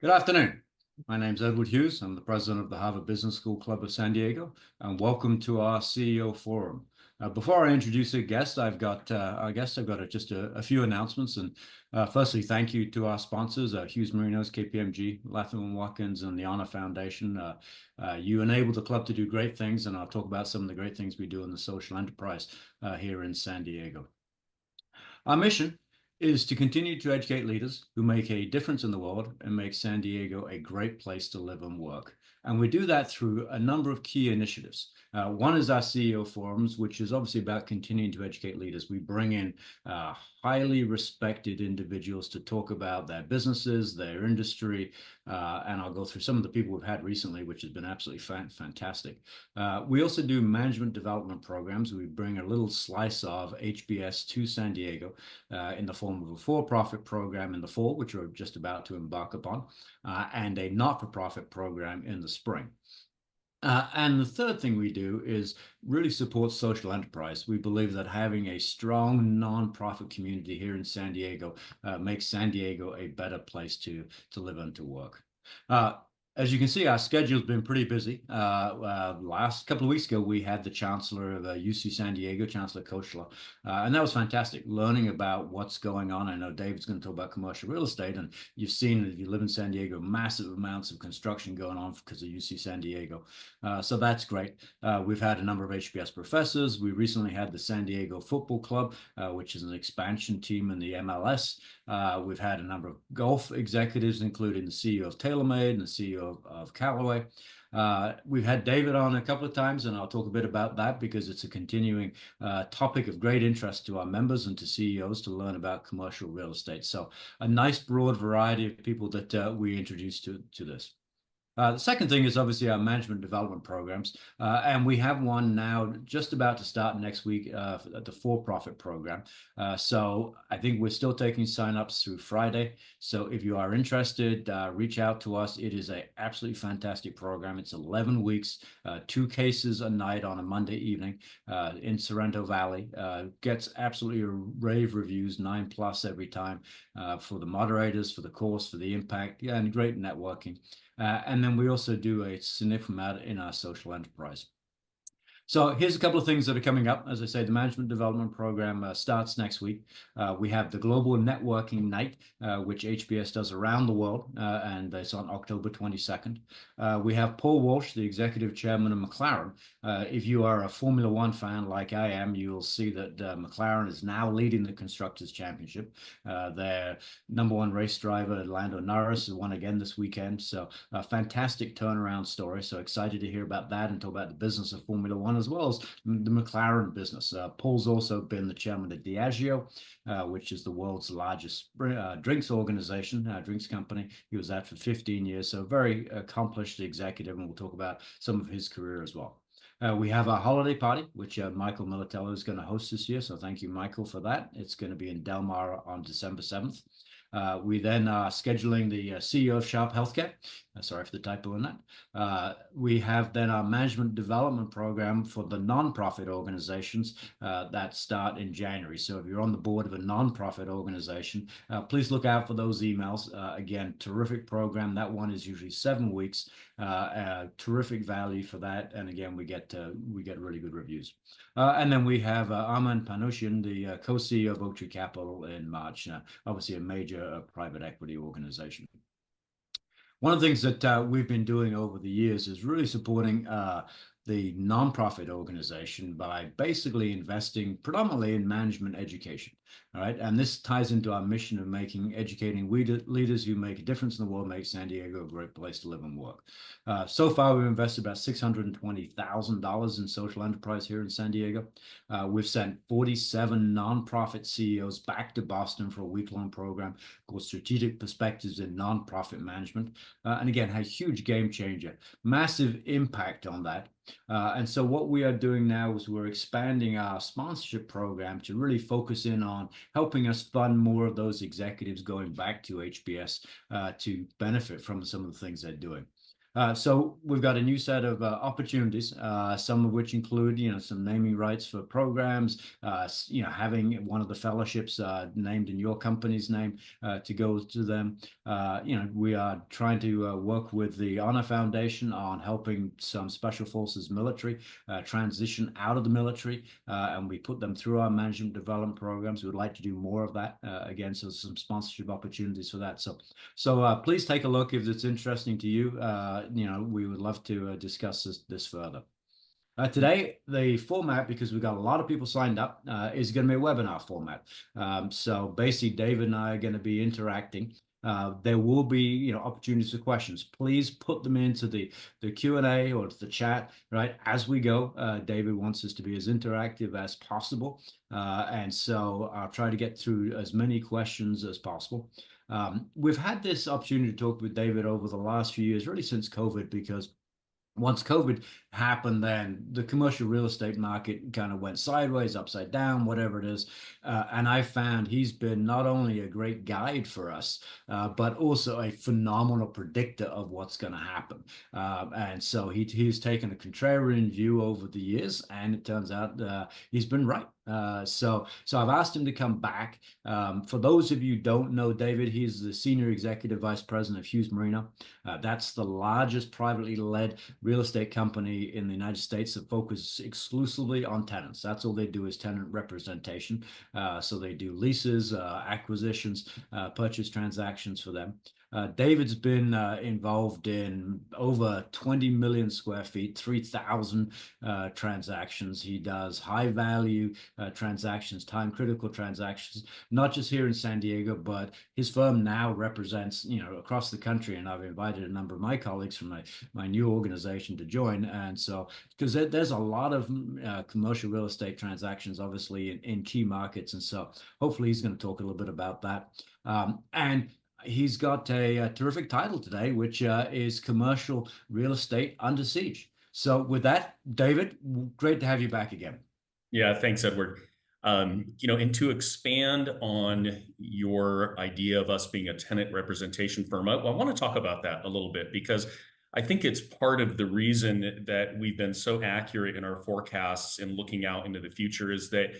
Good afternoon. My name's Edward Hughes. I'm the president of the Harvard Business School Club of San Diego, and welcome to our CEO Forum. Before I introduce a guest, I've got just a few announcements. And firstly, thank you to our sponsors, Hughes Marino's KPMG, Latham & Watkins, and the Honor Foundation. You enable the club to do great things, and I'll talk about some of the great things we do in the social enterprise here in San Diego. Our mission is to continue to educate leaders who make a difference in the world and make San Diego a great place to live and work. And we do that through a number of key initiatives. One is our CEO forums, which is obviously about continuing to educate leaders. We bring in highly respected individuals to talk about their businesses, their industry, and I'll go through some of the people we've had recently, which has been absolutely fantastic. We also do management development programs. We bring a little slice of HBS to San Diego in the form of a for-profit program in the fall, which we're just about to embark upon, and a not-for-profit program in the spring. And the third thing we do is really support social enterprise. We believe that having a strong nonprofit community here in San Diego makes San Diego a better place to live and to work. As you can see, our schedule's been pretty busy. Last couple of weeks ago, we had the Chancellor of UC San Diego, Chancellor Kochler, and that was fantastic, learning about what's going on. I know David's going to talk about commercial real estate, and you've seen, if you live in San Diego, massive amounts of construction going on because of UC San Diego. So that's great. We've had a number of HBS professors. We recently had the San Diego Football Club, which is an expansion team in the MLS. We've had a number of golf executives, including the CEO of TaylorMade and the CEO of Callaway. We've had David on a couple of times, and I'll talk a bit about that because it's a continuing topic of great interest to our members and to CEOs to learn about commercial real estate. So a nice broad variety of people that we introduce to this. The second thing is obviously our management development programs, and we have one now just about to start next week at the for-profit program. So I think we're still taking sign-ups through Friday. So if you are interested, reach out to us. It is an absolutely fantastic program. It's 11 weeks, 2 cases a night on a Monday evening in Sorrento Valley. Gets absolutely rave reviews, 9+ every time for the moderators, for the course, for the impact, yeah, and great networking. And then we also do a significant amount in our social enterprise. So here's a couple of things that are coming up. As I say, the management development program starts next week. We have the Global Networking Night, which HBS does around the world, and it's on October 22nd. We have Paul Walsh, the executive chairman of McLaren. If you are a Formula One fan like I am, you will see that McLaren is now leading the Constructors' Championship. Their #1 race driver, Lando Norris, won again this weekend. So a fantastic turnaround story. So excited to hear about that and talk about the business of Formula One as well as the McLaren business. Paul's also been the chairman of Diageo, which is the world's largest drinks organization, drinks company. He was that for 15 years, so very accomplished executive, and we'll talk about some of his career as well. We have our holiday party, which Michael Militello is going to host this year. So thank you, Michael, for that. It's going to be in Del Mar on December 7th. We then are scheduling the CEO of Sharp Healthcare. Sorry for the typo in that. We have then our management development program for the nonprofit organizations that start in January. So if you're on the board of a nonprofit organization, please look out for those emails. Again, terrific program. That one is usually 7 weeks. Terrific value for that. And again, we get really good reviews. And then we have Armand Panosian, the co-CEO of Oaktree Capital in March, obviously a major private equity organization. One of the things that we've been doing over the years is really supporting the nonprofit organization by basically investing predominantly in management education. All right. And this ties into our mission of educating leaders who make a difference in the world, make San Diego a great place to live and work. So far, we've invested about $620,000 in social enterprise here in San Diego. We've sent 47 nonprofit CEOs back to Boston for a week-long program called Strategic Perspectives in Nonprofit Management. And again, a huge game changer, massive impact on that. And so what we are doing now is we're expanding our sponsorship program to really focus in on helping us fund more of those executives going back to HBS to benefit from some of the things they're doing. So we've got a new set of opportunities, some of which include, some naming rights for programs, having one of the fellowships named in your company's name to go to them. We are trying to work with the Honor Foundation on helping some Special Forces military transition out of the military, and we put them through our management development programs. We would like to do more of that again, so some sponsorship opportunities for that. So please take a look if it's interesting to you. We would love to discuss this further. Today, the format, because we've got a lot of people signed up, is going to be a webinar format. So basically, David and I are going to be interacting. There will be, opportunities for questions. Please put them into the Q&A or the chat, right, as we go. David wants us to be as interactive as possible. And so I'll try to get through as many questions as possible. We've had this opportunity to talk with David over the last few years, really since COVID, because once COVID happened, then the commercial real estate market kind of went sideways, upside down, whatever it is. And I found he's been not only a great guide for us, but also a phenomenal predictor of what's going to happen. And so he's taken a contrarian view over the years, and it turns out he's been right. So I've asked him to come back. For those of you who don't know David, he's the Senior Executive Vice President of Hughes Marino. That's the largest privately led real estate company in the United States that focuses exclusively on tenants. That's all they do is tenant representation. So they do leases, acquisitions, purchase transactions for them. David's been involved in over 20 million square feet, 3,000 transactions. He does high value transactions, time critical transactions, not just here in San Diego, but his firm now represents, across the country. And I've invited a number of my colleagues from my new organization to join. And so, because there's a lot of commercial real estate transactions, obviously, in key markets. And so hopefully he's going to talk a little bit about that. And he's got a terrific title today, which is Commercial Real Estate Under Siege. So with that, David, great to have you back again. Yeah, thanks, Edward. And to expand on your idea of us being a tenant representation firm, I want to talk about that a little bit because I think it's part of the reason that we've been so accurate in our forecasts and looking out into the future is that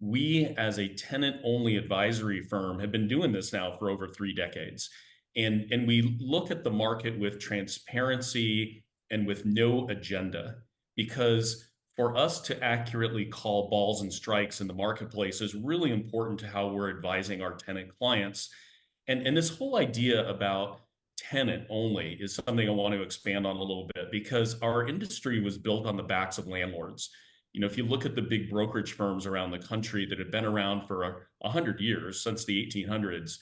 we, as a tenant-only advisory firm, have been doing this now for over 3 decades. And we look at the market with transparency and with no agenda because for us to accurately call balls and strikes in the marketplace is really important to how we're advising our tenant clients. And this whole idea about tenant only is something I want to expand on a little bit because our industry was built on the backs of landlords. If you look at the big brokerage firms around the country that have been around for 100 years, since the 1800s,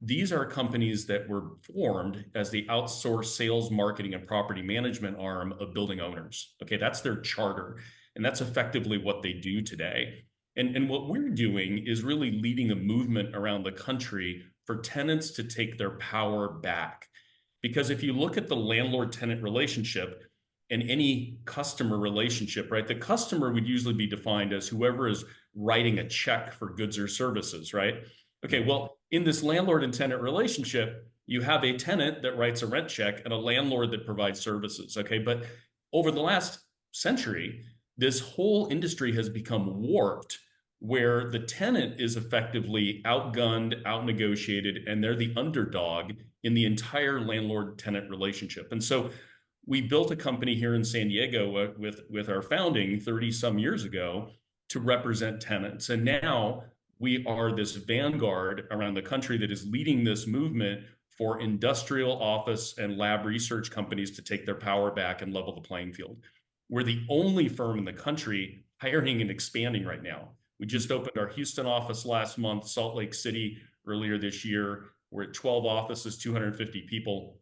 these are companies that were formed as the outsourced sales, marketing, and property management arm of building owners. Okay, that's their charter. And that's effectively what they do today. And what we're doing is really leading a movement around the country for tenants to take their power back. Because if you look at the landlord-tenant relationship and any customer relationship, right, the customer would usually be defined as whoever is writing a check for goods or services, right? Okay, well, in this landlord and tenant relationship, you have a tenant that writes a rent check and a landlord that provides services, okay? But over the last century, this whole industry has become warped where the tenant is effectively outgunned, outnegotiated, and they're the underdog in the entire landlord-tenant relationship. And so we built a company here in San Diego with our founding 30 some years ago to represent tenants. And now we are this vanguard around the country that is leading this movement for industrial, office, and lab research companies to take their power back and level the playing field. We're the only firm in the country hiring and expanding right now. We just opened our Houston office last month, Salt Lake City earlier this year. We're at 12 offices, 250 people.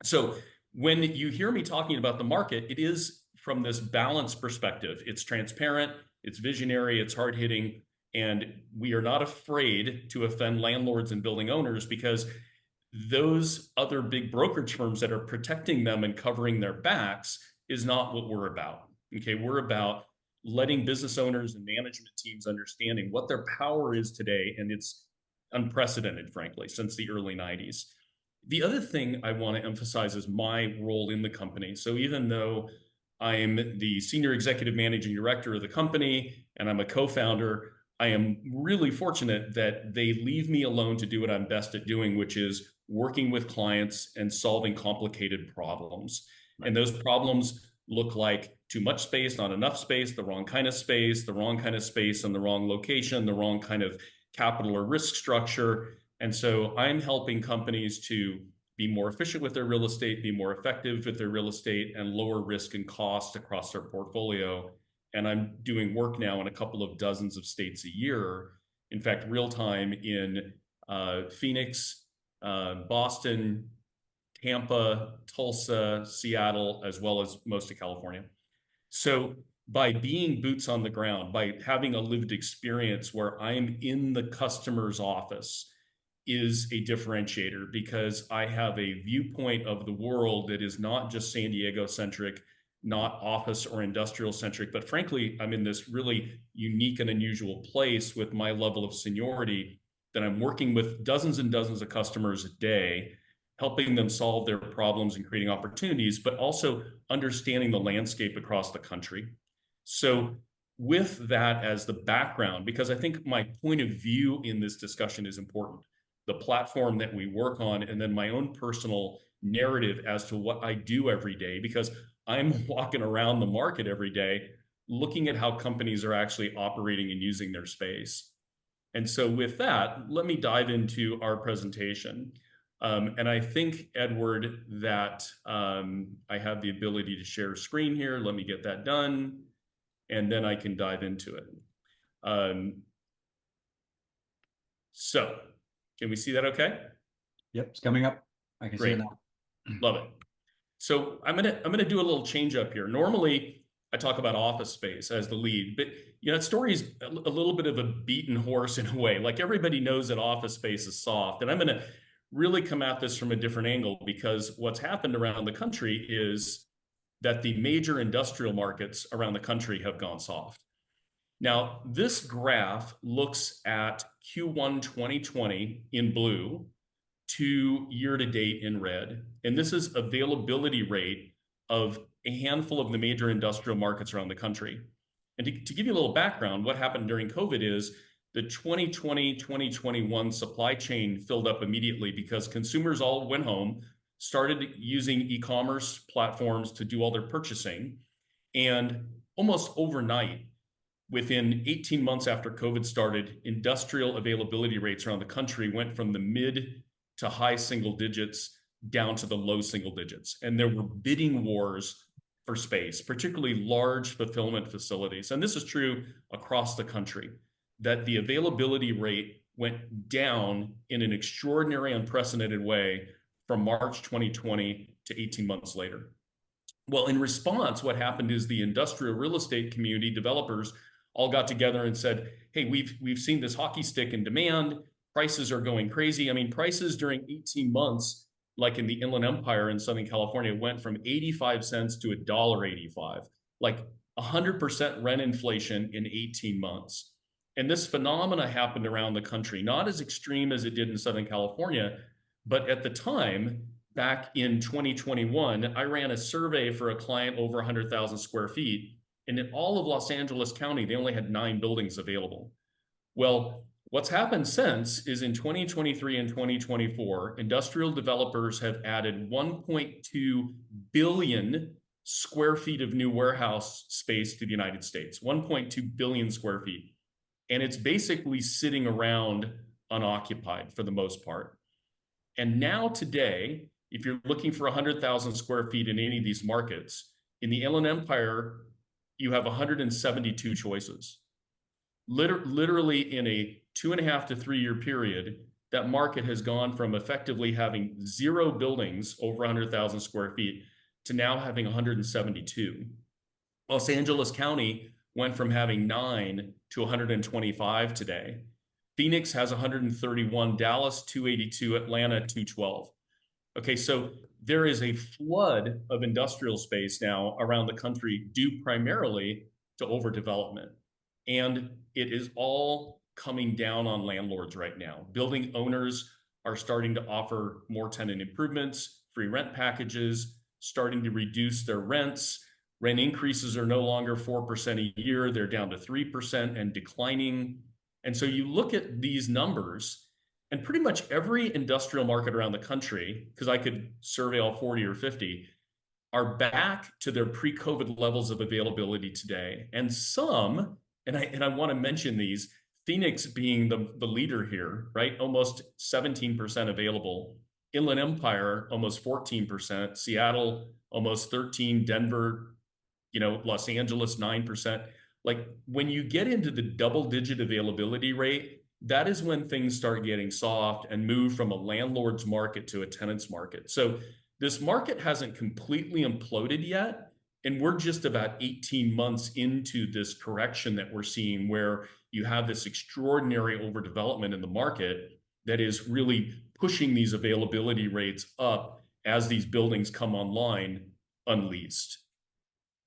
So when you hear me talking about the market, it is from this balanced perspective. It's transparent, it's visionary, it's hard-hitting, and we are not afraid to offend landlords and building owners because those other big brokerage firms that are protecting them and covering their backs is not what we're about. Okay, we're about letting business owners and management teams understanding what their power is today, and it's unprecedented, frankly, since the early 90s. The other thing I want to emphasize is my role in the company. So even though I'm the senior executive managing director of the company and I'm a co-founder, I am really fortunate that they leave me alone to do what I'm best at doing, which is working with clients and solving complicated problems. Right. And those problems look like too much space, not enough space, the wrong kind of space, the wrong kind of space in the wrong location, the wrong kind of capital or risk structure. And so I'm helping companies to be more efficient with their real estate, be more effective with their real estate, and lower risk and cost across their portfolio. And I'm doing work now in a couple of dozens of states a year. In fact, real time in Phoenix, Boston, Tampa, Tulsa, Seattle, as well as most of California. So by being boots on the ground, by having a lived experience where I'm in the customer's office, is a differentiator because I have a viewpoint of the world that is not just San Diego centric, not office or industrial centric, but frankly, I'm in this really unique and unusual place with my level of seniority that I'm working with dozens and dozens of customers a day, helping them solve their problems and creating opportunities, but also understanding the landscape across the country. So with that as the background, because I think my point of view in this discussion is important, the platform that we work on, and then my own personal narrative as to what I do every day, because I'm walking around the market every day looking at how companies are actually operating and using their space. And so, with that, let me dive into our presentation. And I think, Edward, that I have the ability to share screen here. Let me get that done, and then I can dive into it. Um, so, can we see that okay? Yep, it's coming up. I can see it Great. now. Love it. So I'm gonna do a little change up here. Normally, I talk about office space as the lead, but that story is a little bit of a beaten horse in a way. Like everybody knows that office space is soft, and I'm gonna really come at this from a different angle because what's happened around the country is that the major industrial markets around the country have gone soft. Now, this graph looks at Q1 2020 in blue to year to date in red. And this is availability rate of a handful of the major industrial markets around the country. And to give you a little background, what happened during COVID is the 2020, 2021 supply chain filled up immediately because consumers all went home, started using e-commerce platforms to do all their purchasing. And almost overnight, within 18 months after COVID started, industrial availability rates around the country went from the mid to high single digits down to the low single digits. And there were bidding wars for space, particularly large fulfillment facilities. And this is true across the country, that the availability rate went down in an extraordinary, unprecedented way from March 2020 to 18 months later. Well, in response, what happened is the industrial real estate community developers all got together and said, hey, we've seen this hockey stick in demand. Prices are going crazy. I mean, prices during 18 months, like in the Inland Empire in Southern California, went from 85 cents to $1.85, like 100% rent inflation in 18 months. And this phenomena happened around the country, not as extreme as it did in Southern California, but at the time, back in 2021, I ran a survey for a client over 100,000 square feet. And in all of Los Angeles County, they only had 9 buildings available. Well, what's happened since is in 2023 and 2024, industrial developers have added 1.2 billion square feet of new warehouse space to the United States, 1.2 billion square feet. And it's basically sitting around unoccupied for the most part. And now today, if you're looking for 100,000 square feet in any of these markets, in the Inland Empire, you have 172 choices. Literally in a 2.5 to 3 year period, that market has gone from effectively having 0 buildings over 100,000 square feet to now having 172. Los Angeles County went from having 9 to 125 today. Phoenix has 131, Dallas 282, Atlanta 212. Okay, so there is a flood of industrial space now around the country due primarily to overdevelopment. And it is all coming down on landlords right now. Building owners are starting to offer more tenant improvements, free rent packages, starting to reduce their rents. Rent increases are no longer 4% a year, they're down to 3% and declining. And so you look at these numbers, and pretty much every industrial market around the country, because I could survey all 40 or 50, are back to their pre-COVID levels of availability today. And some, and I want to mention these, Phoenix being the leader here, right? Almost 17% available. Inland Empire, almost 14%. Seattle, almost 13. Denver, Los Angeles, 9%. Like when you get into the double-digit availability rate, that is when things start getting soft and move from a landlord's market to a tenant's market. So this market hasn't completely imploded yet, and we're just about 18 months into this correction that we're seeing where you have this extraordinary overdevelopment in the market that is really pushing these availability rates up as these buildings come online unleased.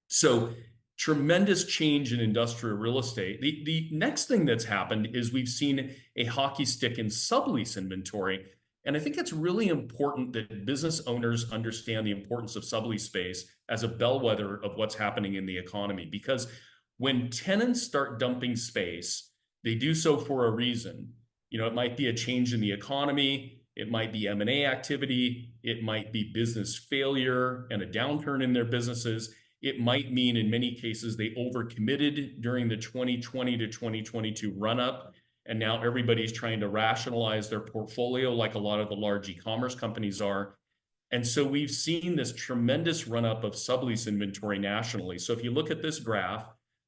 So tremendous change in industrial real estate. The next thing that's happened is we've seen a hockey stick in sublease inventory. And I think it's really important that business owners understand the importance of sublease space as a bellwether of what's happening in the economy. Because when tenants start dumping space, they do so for a reason. It might be a change in the economy, it might be M&A activity, it might be business failure and a downturn in their businesses. It might mean in many cases they overcommitted during the 2020 to 2022 run-up, and now everybody's trying to rationalize their portfolio like a lot of the large e-commerce companies are. And so we've seen this tremendous run-up of sublease inventory nationally. So if you look at this graph,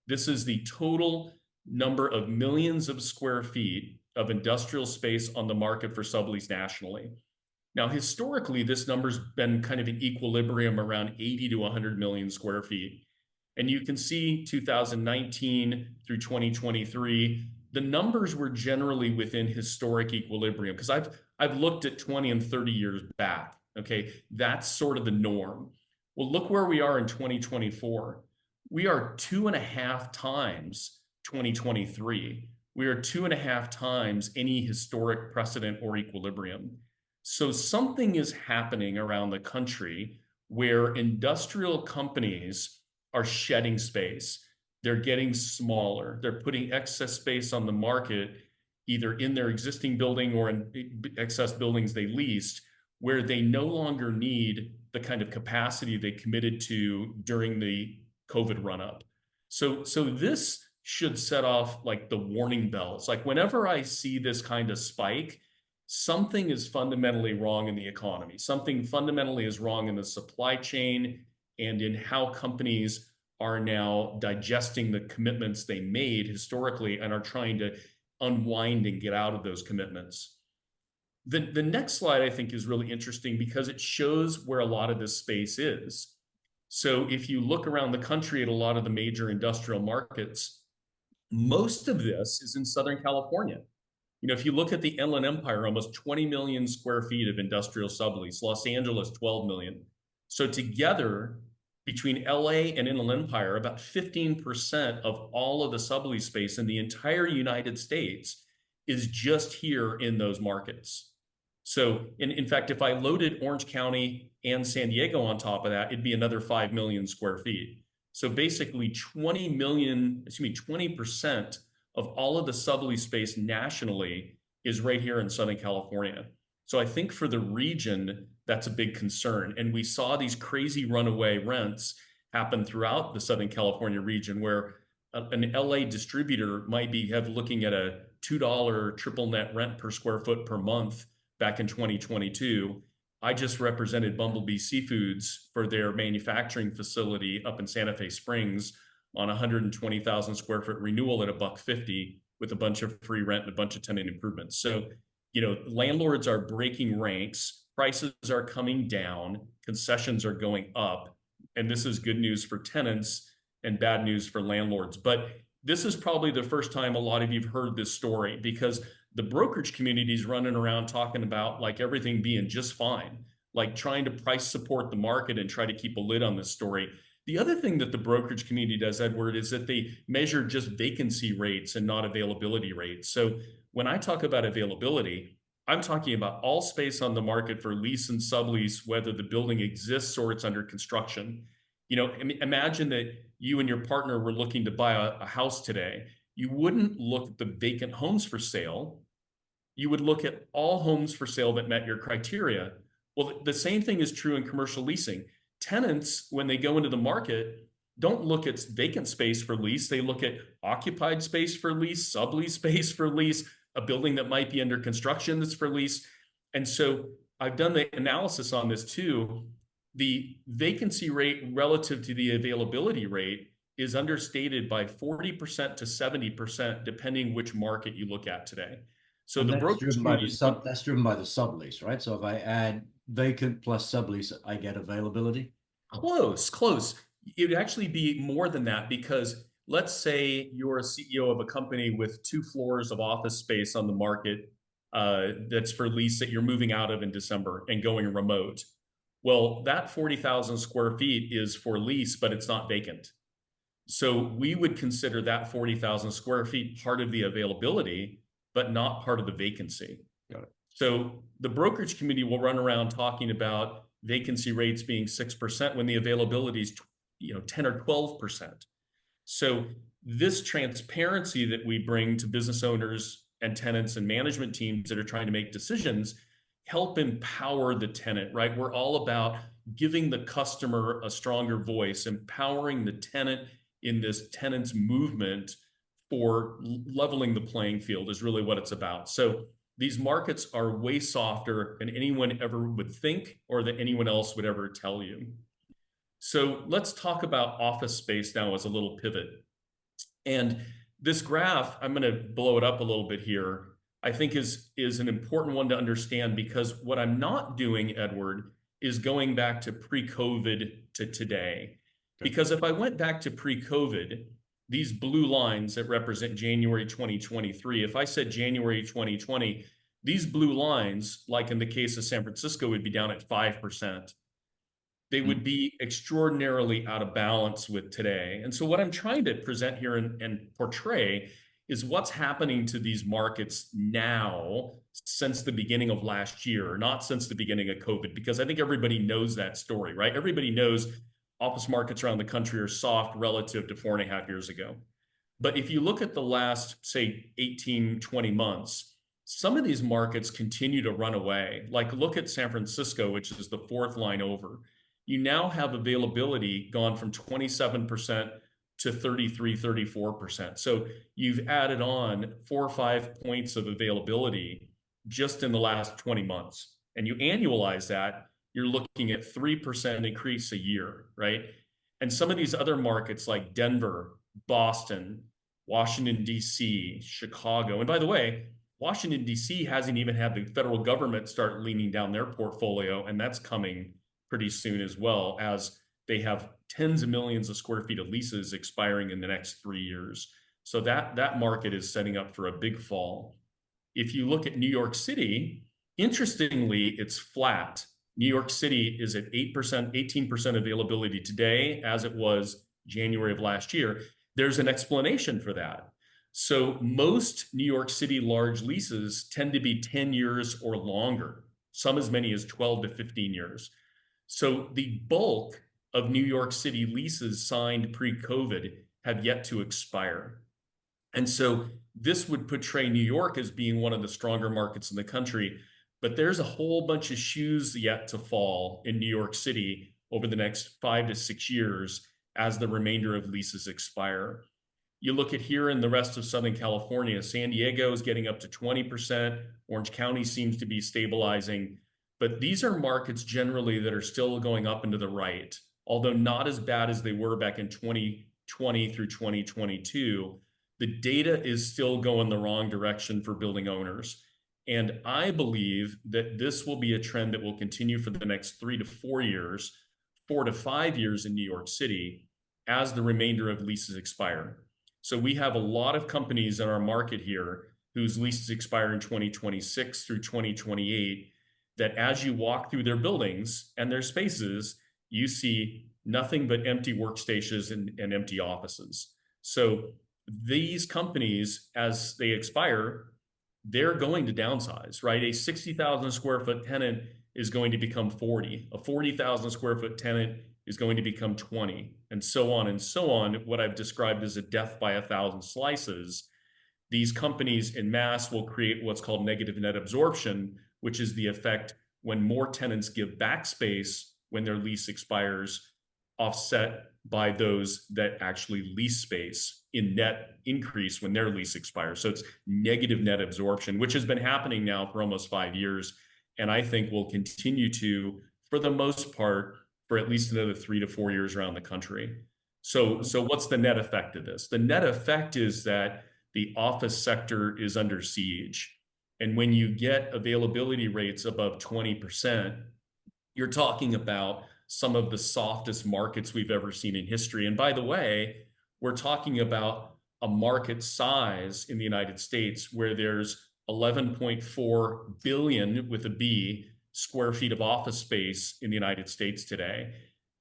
this is the total number of millions of square feet of industrial space on the market for sublease nationally. Now, historically, this number's been kind of in equilibrium around 80 to 100 million square feet. And you can see 2019 through 2023, the numbers were generally within historic equilibrium because I've looked at 20 and 30 years back. Okay, that's sort of the norm. Well, look where we are in 2024. We are 2.5 times 2023. We are 2.5 times any historic precedent or equilibrium. So something is happening around the country where industrial companies are shedding space. They're getting smaller. They're putting excess space on the market, either in their existing building or in excess buildings they leased, where they no longer need the kind of capacity they committed to during the COVID run-up. So this should set off like the warning bells. Like whenever I see this kind of spike, something is fundamentally wrong in the economy. Something fundamentally is wrong in the supply chain and in how companies are now digesting the commitments they made historically and are trying to unwind and get out of those commitments. The next slide I think is really interesting because it shows where a lot of this space is. So if you look around the country at a lot of the major industrial markets, most of this is in Southern California. If you look at the Inland Empire, almost 20 million square feet of industrial sublease, Los Angeles, 12 million. So together, between LA and Inland Empire, about 15% of all of the sublease space in the entire United States is just here in those markets. So in fact, if I loaded Orange County and San Diego on top of that, it'd be another 5 million square feet. So basically 20% of all of the sublease space nationally is right here in Southern California. So I think for the region, that's a big concern. And we saw these crazy runaway rents happen throughout the Southern California region where an LA distributor might be looking at a $2 triple net rent per square foot per month back in 2022. I just represented Bumblebee Seafoods for their manufacturing facility up in Santa Fe Springs on 120,000 square foot renewal at $150 with a bunch of free rent and a bunch of tenant improvements. So, landlords are breaking ranks, prices are coming down, concessions are going up, and this is good news for tenants and bad news for landlords. But this is probably the first time a lot of you've heard this story because the brokerage community is running around talking about like everything being just fine, like trying to price support the market and try to keep a lid on this story. The other thing that the brokerage community does, Edward, is that they measure just vacancy rates and not availability rates. So when I talk about availability, I'm talking about all space on the market for lease and sublease, whether the building exists or it's under construction. Imagine that you and your partner were looking to buy a house today. You wouldn't look at the vacant homes for sale. You would look at all homes for sale that met your criteria. Well, the same thing is true in commercial leasing. Tenants, when they go into the market, don't look at vacant space for lease. They look at occupied space for lease, sublease space for lease, a building that might be under construction that's for lease. And so I've done the analysis on this too. The vacancy rate relative to the availability rate is understated by 40% to 70%, depending which market you look at today. So And the that's brokerage driven by the community, sub that's driven by the sublease, right? So if I add vacant plus sublease, I get availability. close. It would actually be more than that because let's say you're a CEO of a company with 2 floors of office space on the market that's for lease that you're moving out of in December and going remote. Well, that 40,000 square feet is for lease, but it's not vacant. So we would consider that 40,000 square feet part of the availability, but not part of the vacancy. Got it. So the brokerage community will run around talking about vacancy rates being 6% when the availability is 10 or 12%. So this transparency that we bring to business owners and tenants and management teams that are trying to make decisions help empower the tenant, right? We're all about giving the customer a stronger voice, empowering the tenant in this tenant's movement for leveling the playing field is really what it's about. So these markets are way softer than anyone ever would think or that anyone else would ever tell you. So let's talk about office space now as a little pivot. And this graph, I'm going to blow it up a little bit here, I think is an important one to understand because what I'm not doing, Edward, is going back to pre-COVID to today. Okay. Because if I went back to pre-COVID, these blue lines that represent January 2023, if I said January 2020, these blue lines, like in the case of San Francisco, would be down at 5%. They would be extraordinarily out of balance with today. And so what I'm trying to present here and portray is what's happening to these markets now since the beginning of last year, not since the beginning of COVID, because I think everybody knows that story, right? Everybody knows office markets around the country are soft relative to 4.5 years ago. But if you look at the last, say, 18, 20 months, some of these markets continue to run away. Like look at San Francisco, which is the fourth line over. You now have availability gone from 27% to 33, 34%. So you've added on 4 or 5 points of availability just in the last 20 months. And you annualize that, you're looking at 3% increase a year, right? And some of these other markets like Denver, Boston, Washington, D.C., Chicago, and by the way, Washington, D.C. hasn't even had the federal government start leaning down their portfolio, and that's coming pretty soon as well, as they have tens of millions of square feet of leases expiring in the next 3 years. So that market is setting up for a big fall. If you look at New York City, interestingly, it's flat. New York City is at 8%, 18% availability today, as it was January of last year. There's an explanation for that. So most New York City large leases tend to be 10 years or longer, some as many as 12 to 15 years. So the bulk of New York City leases signed pre-COVID have yet to expire. And so this would portray New York as being one of the stronger markets in the country, but there's a whole bunch of shoes yet to fall in New York City over the next 5 to 6 years as the remainder of leases expire. You look at here in the rest of Southern California, San Diego is getting up to 20%. Orange County seems to be stabilizing. But these are markets generally that are still going up and to the right, although not as bad as they were back in 2020 through 2022. The data is still going the wrong direction for building owners. And I believe that this will be a trend that will continue for the next 3 to 4 years, 4 to 5 years in New York City as the remainder of leases expire. So we have a lot of companies in our market here whose leases expire in 2026 through 2028 that as you walk through their buildings and their spaces, you see nothing but empty workstations and empty offices. So these companies, as they expire, they're going to downsize, right? A 60,000 square foot tenant is going to become 40. A 40,000 square foot tenant is going to become 20, and so on and so on. What I've described as a death by a thousand slices. These companies in mass will create what's called negative net absorption, which is the effect when more tenants give back space when their lease expires, offset by those that actually lease space in net increase when their lease expires. So it's negative net absorption, which has been happening now for almost 5 years. And I think will continue to, for the most part, for at least another 3 to 4 years around the country. So what's the net effect of this? The net effect is that the office sector is under siege. And when you get availability rates above 20%, you're talking about some of the softest markets we've ever seen in history. And by the way, we're talking about a market size in the United States where there's 11.4 billion with a B square feet of office space in the United States today.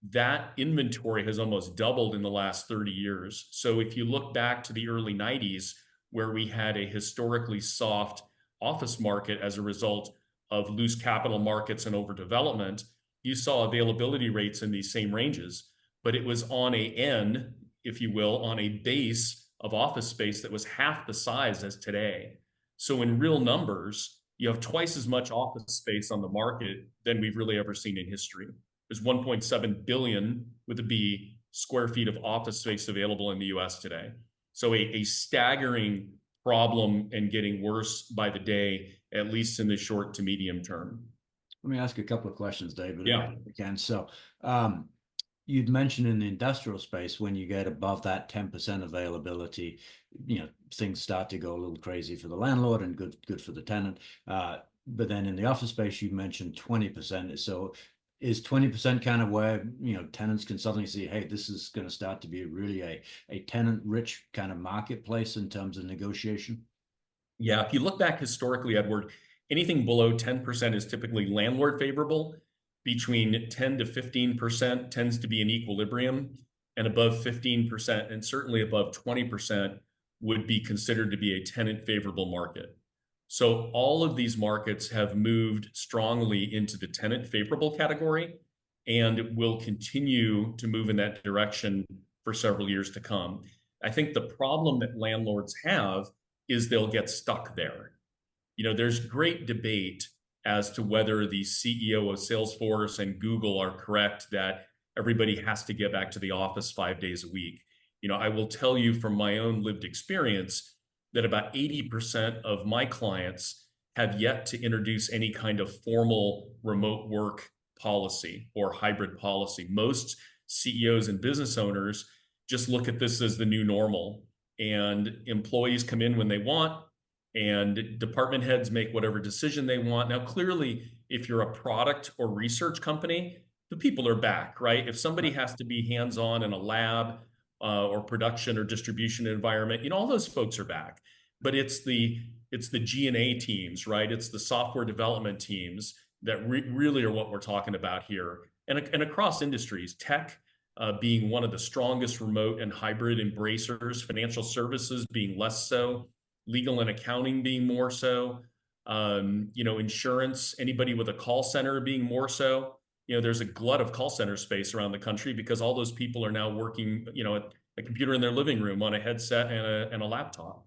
That inventory has almost doubled in the last 30 years. So if you look back to the early 90s, where we had a historically soft office market as a result of loose capital markets and overdevelopment, you saw availability rates in these same ranges, but it was on a N, if you will, on a base of office space that was half the size as today. So in real numbers, you have twice as much office space on the market than we've really ever seen in history. There's 1.7 billion with a B square feet of office space available in the US today. So a staggering problem and getting worse by the day, at least in the short to medium term. Let me ask a couple of questions, David, if Yeah. I can. So, you'd mentioned in the industrial space, when you get above that 10% availability, things start to go a little crazy for the landlord and good for the tenant. But then in the office space, you mentioned 20%. So is 20% kind of where, tenants can suddenly see, hey, this is going to start to be really a tenant-rich kind of marketplace in terms of negotiation? Yeah, if you look back historically, Edward, anything below 10% is typically landlord favorable. Between 10 to 15% tends to be an equilibrium, and above 15% and certainly above 20% would be considered to be a tenant favorable market. So all of these markets have moved strongly into the tenant favorable category and will continue to move in that direction for several years to come. I think the problem that landlords have is they'll get stuck there. There's great debate as to whether the CEO of Salesforce and Google are correct that everybody has to get back to the office 5 days a week. I will tell you from my own lived experience that about 80% of my clients have yet to introduce any kind of formal remote work policy or hybrid policy. Most CEOs and business owners just look at this as the new normal, and employees come in when they want, and department heads make whatever decision they want. Now, clearly, if you're a product or research company, the people are back, right? If somebody has to be hands-on in a lab or production or distribution environment, all those folks are back. But it's the G&A teams, right? It's the software development teams that really are what we're talking about here. And across industries, tech being one of the strongest remote and hybrid embracers, financial services being less so, legal and accounting being more so, insurance, anybody with a call center being more so. There's a glut of call center space around the country because all those people are now working, at a computer in their living room on a headset and a laptop.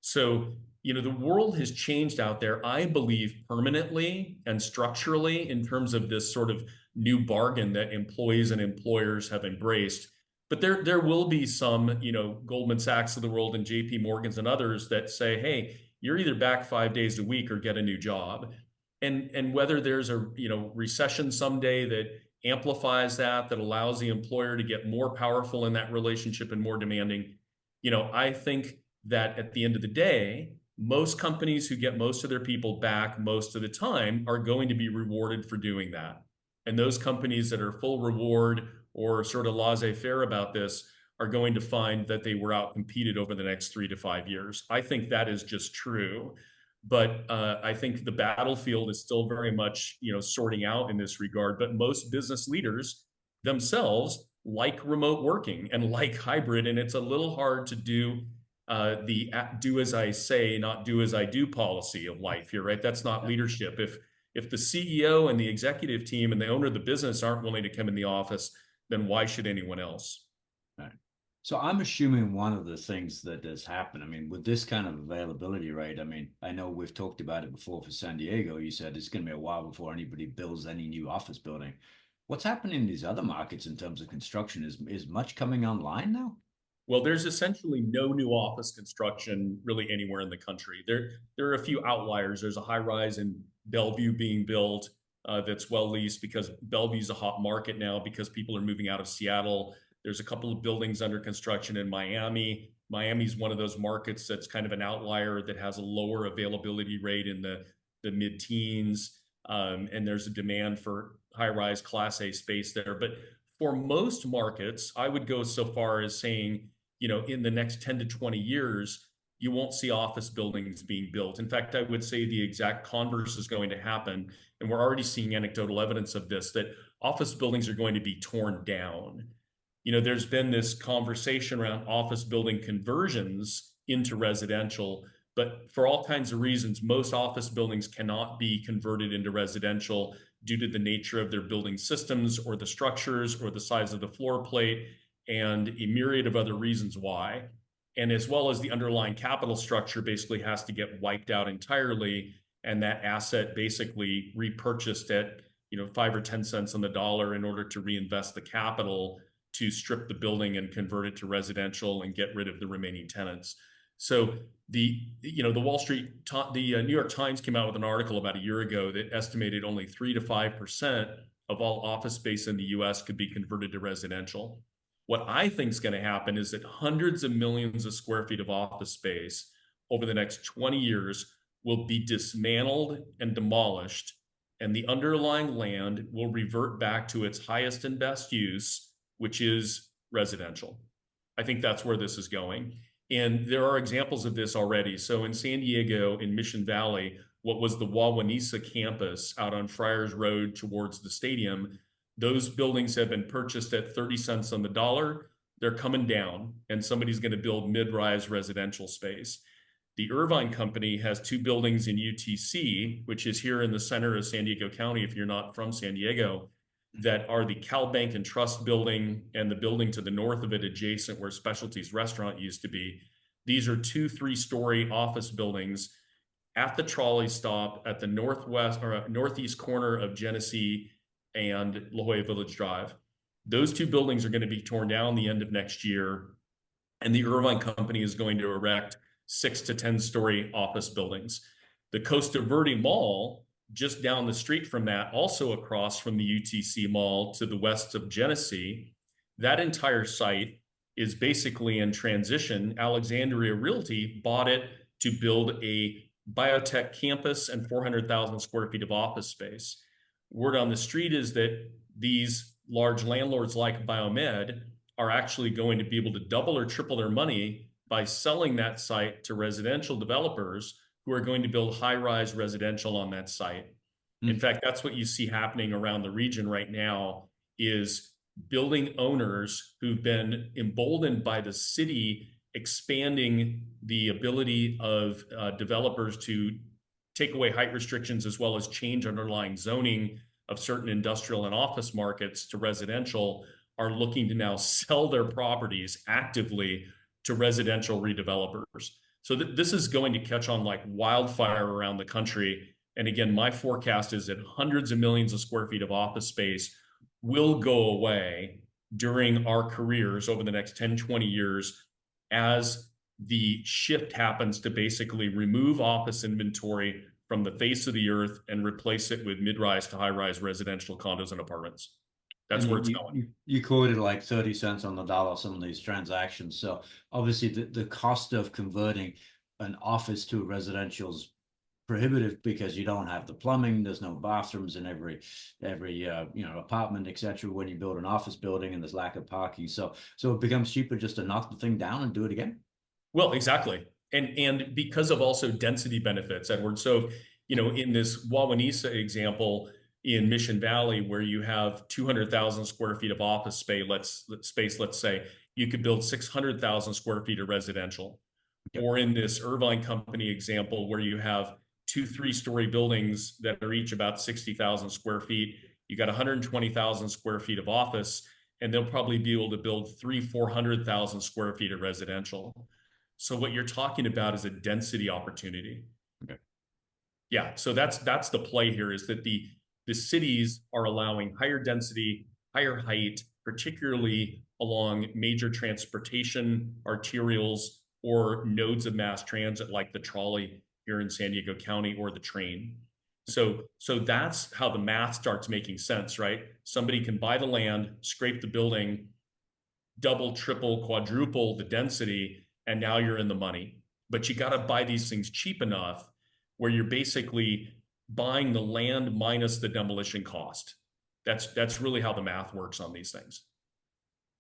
So, the world has changed out there, I believe, permanently and structurally in terms of this sort of new bargain that employees and employers have embraced. But there will be some, Goldman Sachs of the world and JP Morgans and others that say, hey, you're either back 5 days a week or get a new job. And whether there's a, recession someday that amplifies that allows the employer to get more powerful in that relationship and more demanding, I think that at the end of the day, most companies who get most of their people back most of the time are going to be rewarded for doing that. And those companies that are full reward or sort of laissez-faire about this are going to find that they were outcompeted over the next 3 to 5 years. I think that is just true. But I think the battlefield is still very much, sorting out in this regard. But most business leaders themselves like remote working and like hybrid. And it's a little hard to do the do as I say, not do as I do policy of life here, right? That's not Yeah. leadership. If the CEO and the executive team and the owner of the business aren't willing to come in the office, then why should anyone else? Right. So I'm assuming one of the things that has happened, I mean, with this kind of availability, right? I mean, I know we've talked about it before for San Diego. You said it's going to be a while before anybody builds any new office building. What's happening in these other markets in terms of construction? Is much coming online now? Well, there's essentially no new office construction really anywhere in the country. There are a few outliers. There's a high rise in Bellevue being built that's well leased because Bellevue's a hot market now because people are moving out of Seattle. There's a couple of buildings under construction in Miami. Miami's one of those markets that's kind of an outlier that has a lower availability rate in the mid-teens. And there's a demand for high rise Class A space there. But for most markets, I would go so far as saying, in the next 10 to 20 years, you won't see office buildings being built. In fact, I would say the exact converse is going to happen. And we're already seeing anecdotal evidence of this, that office buildings are going to be torn down. There's been this conversation around office building conversions into residential, but for all kinds of reasons, most office buildings cannot be converted into residential due to the nature of their building systems or the structures or the size of the floor plate and a myriad of other reasons why. And as well as the underlying capital structure basically has to get wiped out entirely, and that asset basically repurchased at 5 or 10 cents on the dollar in order to reinvest the capital to strip the building and convert it to residential and get rid of the remaining tenants. So the Wall Street, the New York Times came out with an article about a year ago that estimated only 3 to 5% of all office space in the U.S. could be converted to residential. What I think is going to happen is that hundreds of millions of square feet of office space over the next 20 years will be dismantled and demolished, and the underlying land will revert back to its highest and best use, which is residential. I think that's where this is going. And there are examples of this already. So in San Diego, in Mission Valley, what was the Wawanesa campus out on Friars Road towards the stadium, those buildings have been purchased at 30 cents on the dollar. They're coming down, and somebody's going to build mid-rise residential space. The Irvine Company has two buildings in UTC, which is here in the center of San Diego County, if you're not from San Diego, that are the Cal Bank and Trust building and the building to the north of it adjacent where Specialties Restaurant used to be. These are 2 3-story office buildings at the trolley stop at the northwest or northeast corner of Genesee and La Jolla Village Drive. Those two buildings are going to be torn down the end of next year, and the Irvine Company is going to erect 6 to 10-story office buildings. The Costa Verde Mall, just down the street from that, also across from the UTC Mall to the west of Genesee, that entire site is basically in transition. Alexandria Realty bought it to build a biotech campus and 400,000 square feet of office space. Word on the street is that these large landlords like Biomed are actually going to be able to double or triple their money by selling that site to residential developers who are going to build high-rise residential on that site. In fact, that's what you see happening around the region right now is building owners who've been emboldened by the city expanding the ability of developers to take away height restrictions as well as change underlying zoning of certain industrial and office markets to residential are looking to now sell their properties actively to residential redevelopers. So this is going to catch on like wildfire around the country. And again, my forecast is that hundreds of millions of square feet of office space will go away during our careers over the next 10, 20 years as the shift happens to basically remove office inventory from the face of the earth and replace it with mid-rise to high-rise residential condos and apartments. That's And where it's going. you quoted like 30 cents on the dollar some of these transactions. So obviously the cost of converting an office to a residential is prohibitive because you don't have the plumbing, there's no bathrooms in every apartment, etc. when you build an office building and there's lack of parking. So it becomes cheaper just to knock the thing down and do it again. Well, exactly. And because of also density benefits, Edward. So, in this Wawanesa example in Mission Valley, where you have 200,000 square feet of office space, let's say, you could build 600,000 square feet of residential. Okay. or in this Irvine company example where you have two 3-story buildings that are each about 60,000 square feet, you got 120,000 square feet of office, and they'll probably be able to build 400,000 square feet of residential. So what you're talking about is a density opportunity. Okay. Yeah, so that's the play here, is that the cities are allowing higher density, higher height, particularly along major transportation arterials or nodes of mass transit like the trolley here in San Diego County or the train. So that's how the math starts making sense, right? Somebody can buy the land, scrape the building, double, triple, quadruple the density, and now you're in the money. But you got to buy these things cheap enough where you're basically buying the land minus the demolition cost. That's really how the math works on these things.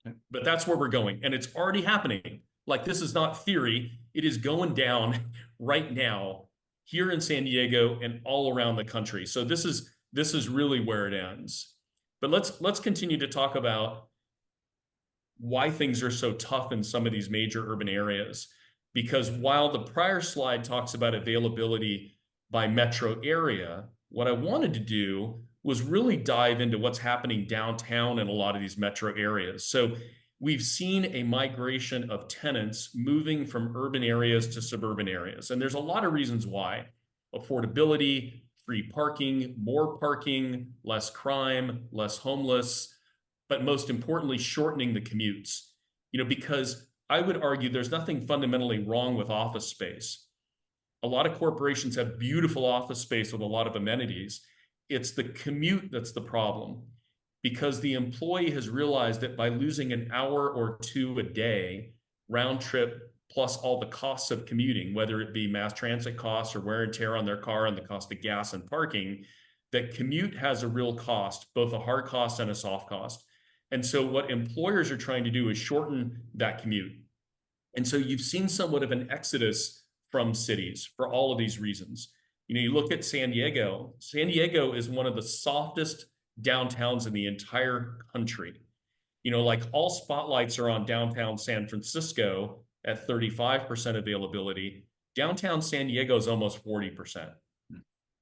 Okay. But that's where we're going, and it's already happening. Like, this is not theory; it is going down right now here in San Diego and all around the country. So this is really where it ends. But let's continue to talk about why things are so tough in some of these major urban areas. Because while the prior slide talks about availability by metro area, what I wanted to do was really dive into what's happening downtown in a lot of these metro areas. So we've seen a migration of tenants moving from urban areas to suburban areas. And there's a lot of reasons why: affordability, free parking, more parking, less crime, less homeless, but most importantly, shortening the commutes. Because I would argue there's nothing fundamentally wrong with office space. A lot of corporations have beautiful office space with a lot of amenities. It's the commute that's the problem, because the employee has realized that by losing an hour or two a day round trip, plus all the costs of commuting, whether it be mass transit costs or wear and tear on their car and the cost of gas and parking, that commute has a real cost, both a hard cost and a soft cost. And so what employers are trying to do is shorten that commute. And so you've seen somewhat of an exodus from cities for all of these reasons. You look at San Diego. San Diego is one of the softest downtowns in the entire country. Like, all spotlights are on downtown San Francisco at 35% availability. Downtown San Diego is almost 40%.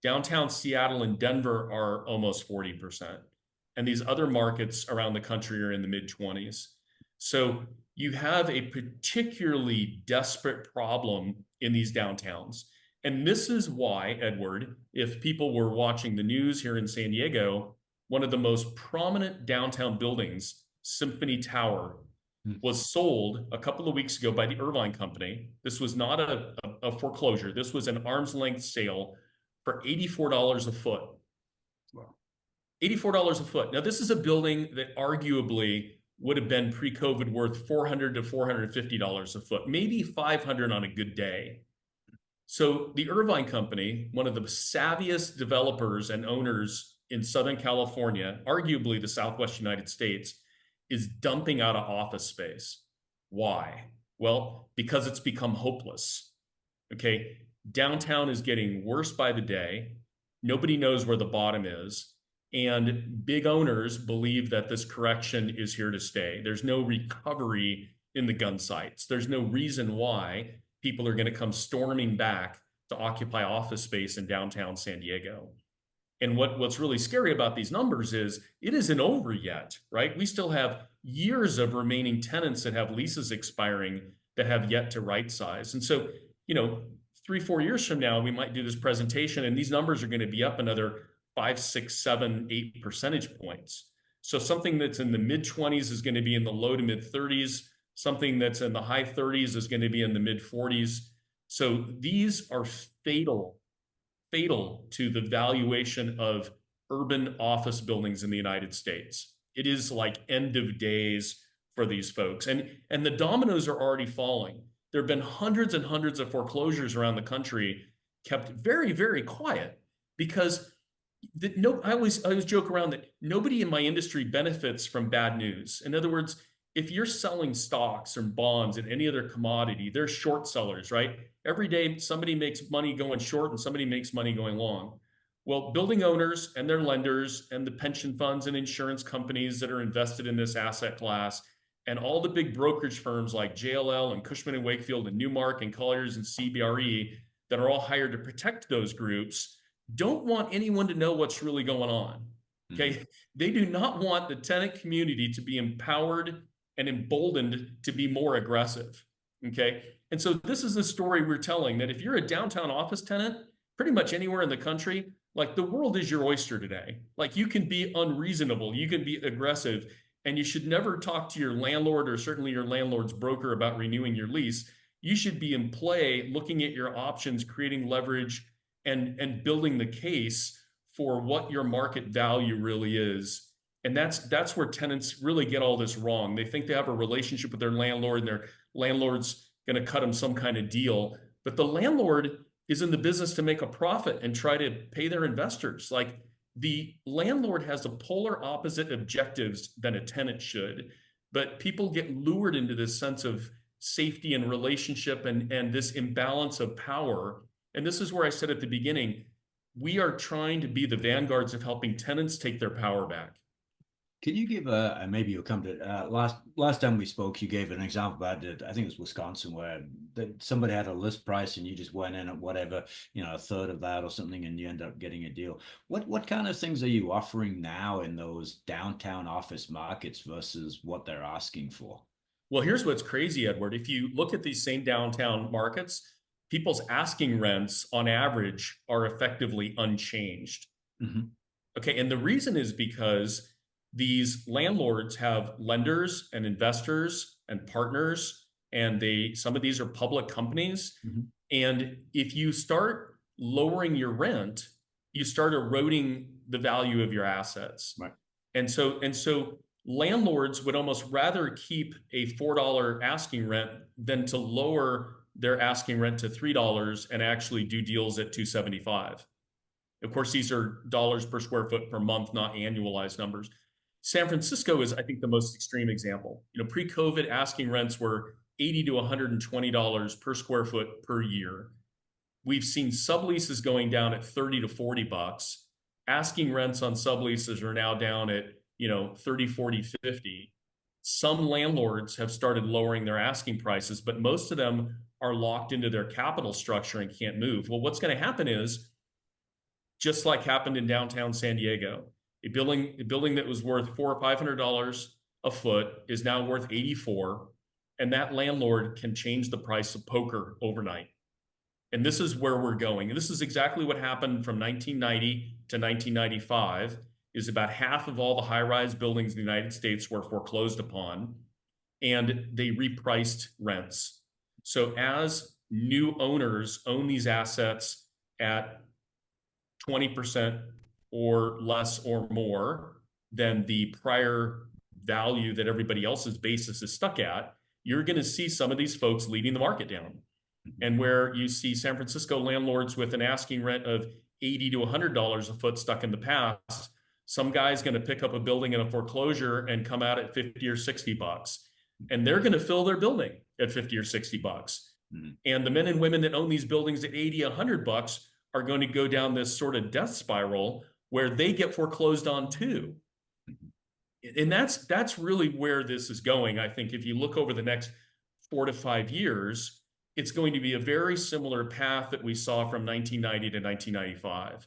Downtown Seattle and Denver are almost 40%. And these other markets around the country are in the mid-20s. So you have a particularly desperate problem in these downtowns. And this is why, Edward, if people were watching the news here in San Diego, one of the most prominent downtown buildings, Symphony Tower, was sold a couple of weeks ago by the Irvine company. This was not a foreclosure. This was an arm's length sale for $84 a foot. Wow. $84 a foot. Now, this is a building that arguably would have been pre-COVID worth $400 to $450 a foot, maybe $500 on a good day. So the Irvine company, one of the savviest developers and owners in Southern California, arguably the Southwest United States, is dumping out of office space. Why? Well, because it's become hopeless. Okay. Downtown is getting worse by the day. Nobody knows where the bottom is. And big owners believe that this correction is here to stay. There's no recovery in the gun sites. There's no reason why people are going to come storming back to occupy office space in downtown San Diego. And what's really scary about these numbers is it isn't over yet, right? We still have years of remaining tenants that have leases expiring that have yet to right size. And so, 3-4 years from now, we might do this presentation and these numbers are going to be up another 5, 6, 7, 8 percentage points. So something that's in the mid-20s is going to be in the low to mid-30s. Something that's in the high 30s is going to be in the mid-40s. So these are fatal to the valuation of urban office buildings in the United States. It is like end of days for these folks. And the dominoes are already falling. There have been hundreds and hundreds of foreclosures around the country kept very, very quiet because I always joke around that nobody in my industry benefits from bad news. In other words, if you're selling stocks or bonds and any other commodity, they're short sellers, right? Every day, somebody makes money going short and somebody makes money going long. Well, building owners and their lenders and the pension funds and insurance companies that are invested in this asset class, and all the big brokerage firms like JLL and Cushman and Wakefield and Newmark and Colliers and CBRE that are all hired to protect those groups don't want anyone to know what's really going on. Okay. They do not want the tenant community to be empowered and emboldened to be more aggressive. Okay. And so this is the story we're telling, that if you're a downtown office tenant, pretty much anywhere in the country, like the world is your oyster today. Like you can be unreasonable, you can be aggressive, and you should never talk to your landlord or certainly your landlord's broker about renewing your lease. You should be in play, looking at your options, creating leverage, and building the case for what your market value really is. And that's where tenants really get all this wrong. They think they have a relationship with their landlord, and their landlord's going to cut them some kind of deal. But the landlord is in the business to make a profit and try to pay their investors. Like the landlord has a polar opposite objectives than a tenant should, but people get lured into this sense of safety and relationship and this imbalance of power. And this is where I said at the beginning, we are trying to be the vanguards of helping tenants take their power back. Can you give a, maybe you'll come to last time we spoke, you gave an example about it. I think it was Wisconsin, where somebody had a list price and you just went in at whatever, a third of that or something, and you end up getting a deal. What kind of things are you offering now in those downtown office markets versus what they're asking for? Well, here's what's crazy, Edward. If you look at these same downtown markets, people's asking rents on average are effectively unchanged. Okay, and the reason is because these landlords have lenders and investors and partners, and some of these are public companies. And if you start lowering your rent, you start eroding the value of your assets. Right. And so landlords would almost rather keep a $4 asking rent than to lower their asking rent to $3 and actually do deals at $275. Of course, these are dollars per square foot per month, not annualized numbers. San Francisco is, I think, the most extreme example. Pre-COVID asking rents were $80 to $120 per square foot per year. We've seen subleases going down at $30 to $40. Asking rents on subleases are now down at 30, 40, 50. Some landlords have started lowering their asking prices, but most of them are locked into their capital structure and can't move. Well, what's going to happen is, just like happened in downtown San Diego, a building that was worth $400 or $500 a foot is now worth $84, and that landlord can change the price of poker overnight. And this is where we're going. And this is exactly what happened from 1990 to 1995. Is about half of all the high-rise buildings in the United States were foreclosed upon, and they repriced rents. So as new owners own these assets at 20% or less or more than the prior value that everybody else's basis is stuck at, you're going to see some of these folks leading the market down. And where you see San Francisco landlords with an asking rent of $80 to $100 a foot stuck in the past, some guy's going to pick up a building in a foreclosure and come out at $50 or $60. And they're going to fill their building at $50 or $60. And the men and women that own these buildings at $80, $100 are going to go down this sort of death spiral where they get foreclosed on too. And that's really where this is going. I think if you look over the next 4 to 5 years, it's going to be a very similar path that we saw from 1990 to 1995.